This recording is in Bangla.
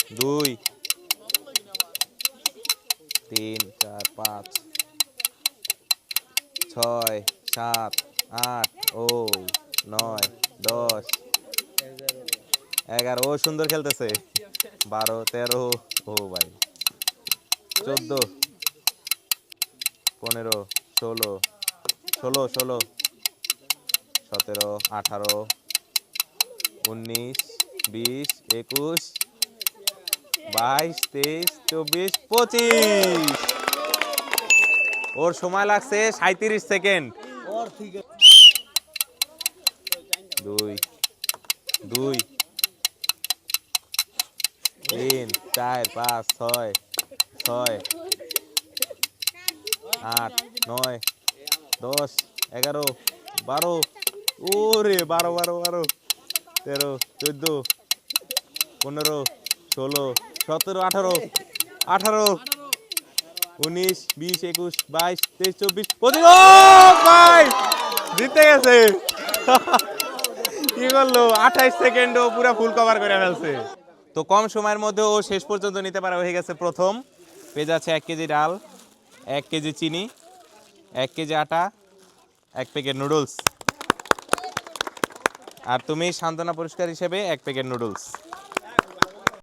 2 3 4 5 6 7 8 ও 9 10 11 ও সুন্দর খেলতেছে 12 13 ও ভাই 14 15 16 16 17 18 19 20 21 22 23 24 25 ওর সময় লাগছে 37 সেকেন্ড 2 2 3 4 5 6 6 8 9 10 11 12 ওরে 12 12 12 13 14 15 16 17 18 18 19 20 21 22 23 24 25 ও ভাই জিতে গেছে কি করলো 28 সেকেন্ড ও পুরো ফুল কভার করে ফেলছে তো কম সময়ের মধ্যে ও শেষ পর্যন্ত নিতে পারা হয়ে গেছে প্রথম পেয়ে যাচ্ছে 1 কেজি ডাল 1 কেজি চিনি 1 কেজি আটা 1 প্যাকেট নুডলস আর তুমি সান্ত্বনা পুরস্কার হিসেবে 1 প্যাকেট নুডলস